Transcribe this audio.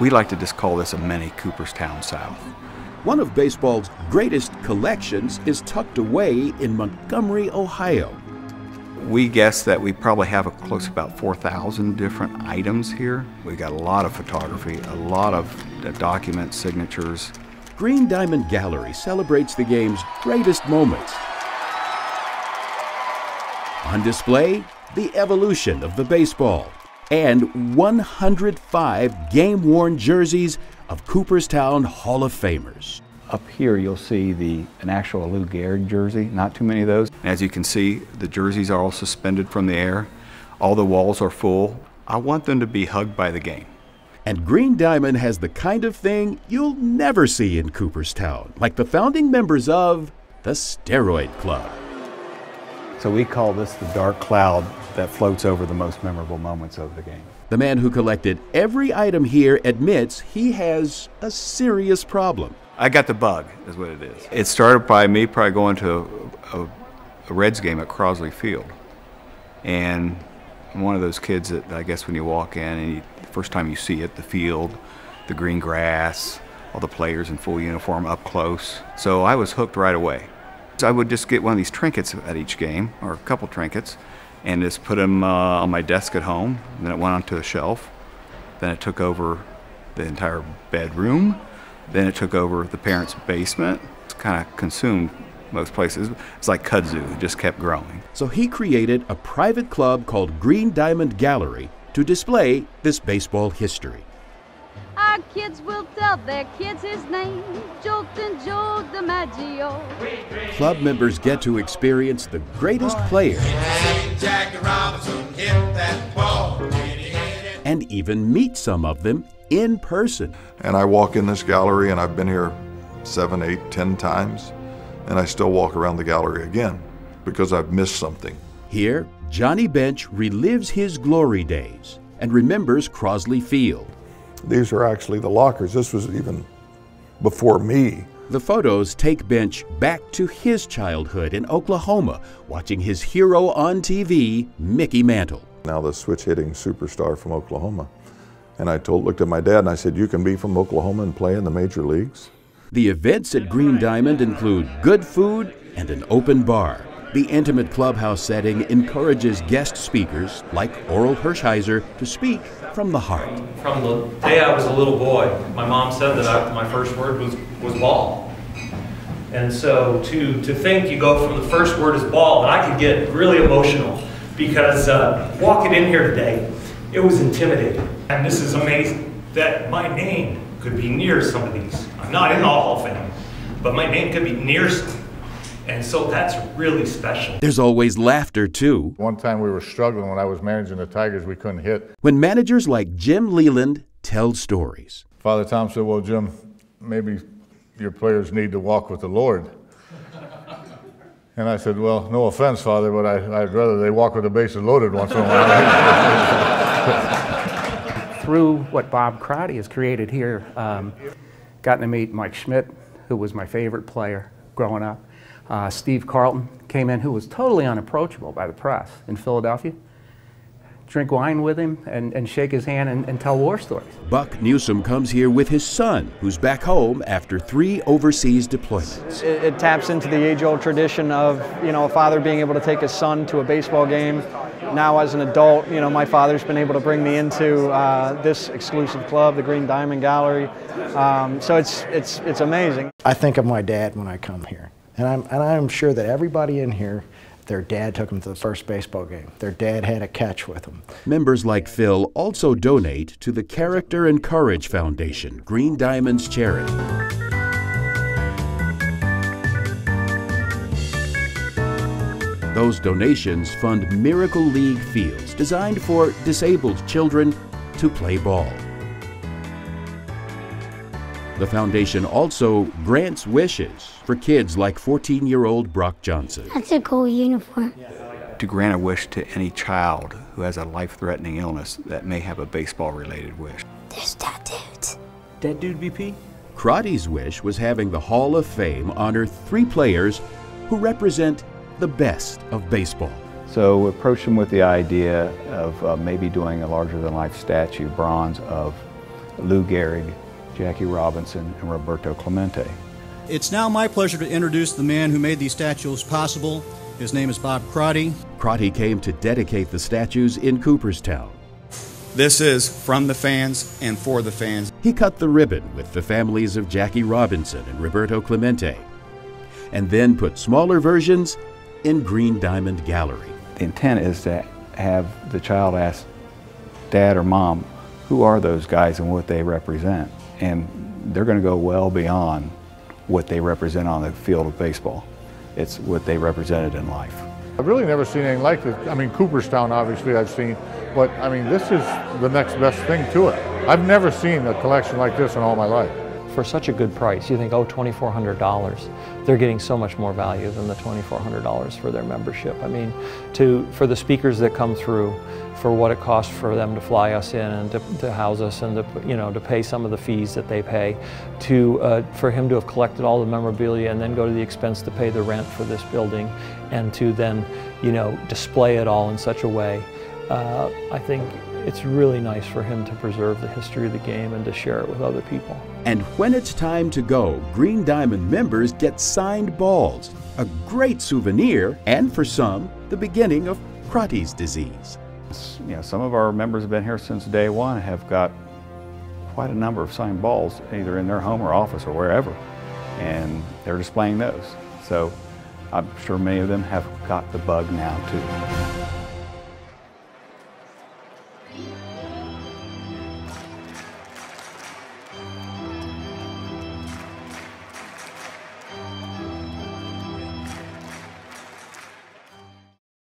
We like to just call this a mini Cooperstown South. One of baseball's greatest collections is tucked away in Montgomery, Ohio. We guess that we probably have close to about 4,000 different items here. We've got a lot of photography, a lot of documents, signatures. Green Diamond Gallery celebrates the game's greatest moments. On display, the evolution of the baseball and 105 game-worn jerseys of Cooperstown Hall of Famers. Up here you'll see an actual Lou Gehrig jersey, not too many of those. As you can see, the jerseys are all suspended from the air. All the walls are full. I want them to be hugged by the game. And Green Diamond has the kind of thing you'll never see in Cooperstown, like the founding members of the Steroid Club. So we call this the dark cloud that floats over the most memorable moments of the game. The man who collected every item here admits he has a serious problem. I got the bug, is what it is. It started by me probably going to a Reds game at Crosley Field. And I'm one of those kids that I guess when you walk in and the first time you see it, the field, the green grass, all the players in full uniform up close. So I was hooked right away. So I would just get one of these trinkets at each game, or a couple trinkets, and just put them on my desk at home. And then it went onto a shelf. Then it took over the entire bedroom. Then it took over the parents' basement. It's kind of consumed most places. It's like kudzu, it just kept growing. So he created a private club called Green Diamond Gallery to display this baseball history. Our kids will tell their kids his name, Jolton Joe DiMaggio. Club members get to experience the greatest players and even meet some of them in person. And I walk in this gallery, and I've been here 7, 8, 10 times, and I still walk around the gallery again because I've missed something. Here, Johnny Bench relives his glory days and remembers Crosley Field. These are actually the lockers. This was even before me. The photos take Bench back to his childhood in Oklahoma, watching his hero on TV, Mickey Mantle. Now the switch-hitting superstar from Oklahoma. And I looked at my dad and I said, "You can be from Oklahoma and play in the major leagues?" The events at Green Diamond include good food and an open bar. The intimate clubhouse setting encourages guest speakers like Oral Hershiser to speak from the heart. From the day I was a little boy, my mom said that my first word was ball. And so to think you go from the first word is ball, and I could get really emotional because walking in here today, it was intimidating. And this is amazing that my name could be near some of these. I'm not in the Hall of Fame, but my name could be near some. And so that's really special. There's always laughter, too. One time we were struggling when I was managing the Tigers, we couldn't hit. When managers like Jim Leland tell stories. Father Tom said, "Well, Jim, maybe your players need to walk with the Lord." And I said, "Well, no offense, Father, but I'd rather they walk with the bases loaded once in a while." Through what Bob Crotty has created here, gotten to meet Mike Schmidt, who was my favorite player growing up. Steve Carlton came in, who was totally unapproachable by the press in Philadelphia. Drink wine with him and shake his hand and tell war stories. Buck Newsome comes here with his son, who's back home after 3 overseas deployments. It taps into the age-old tradition of, a father being able to take his son to a baseball game. Now as an adult, my father's been able to bring me into this exclusive club, the Green Diamond Gallery. So it's amazing. I think of my dad when I come here. And I'm sure that everybody in here, their dad took them to the first baseball game. Their dad had a catch with them. Members like Phil also donate to the Character and Courage Foundation, Green Diamond's charity. Those donations fund Miracle League fields designed for disabled children to play ball. The foundation also grants wishes for kids like 14-year-old Brock Johnson. That's a cool uniform. To grant a wish to any child who has a life-threatening illness that may have a baseball-related wish. There's that dude. Dead dude BP? Crotty's wish was having the Hall of Fame honor 3 players who represent the best of baseball. So we approached him with the idea of maybe doing a larger-than-life statue, bronze, of Lou Gehrig, Jackie Robinson, and Roberto Clemente. It's now my pleasure to introduce the man who made these statues possible. His name is Bob Crotty. Crotty came to dedicate the statues in Cooperstown. This is from the fans and for the fans. He cut the ribbon with the families of Jackie Robinson and Roberto Clemente, and then put smaller versions in Green Diamond Gallery. The intent is to have the child ask Dad or Mom, who are those guys and what they represent? And they're going to go well beyond what they represent on the field of baseball. It's what they represented in life. I've really never seen anything like this. I mean, Cooperstown, obviously, I've seen, but I mean, this is the next best thing to it. I've never seen a collection like this in all my life. For such a good price, you think, oh, $2,400. They're getting so much more value than the $2,400 for their membership. I mean, for the speakers that come through, for what it costs for them to fly us in and to house us and to pay some of the fees that they pay, for him to have collected all the memorabilia and then go to the expense to pay the rent for this building and to then, display it all in such a way. I think it's really nice for him to preserve the history of the game and to share it with other people. And when it's time to go, Green Diamond members get signed balls, a great souvenir, and for some, the beginning of Crotty's disease. Some of our members have been here since day one, have got quite a number of signed balls, either in their home or office or wherever, and they're displaying those. So I'm sure many of them have got the bug now too.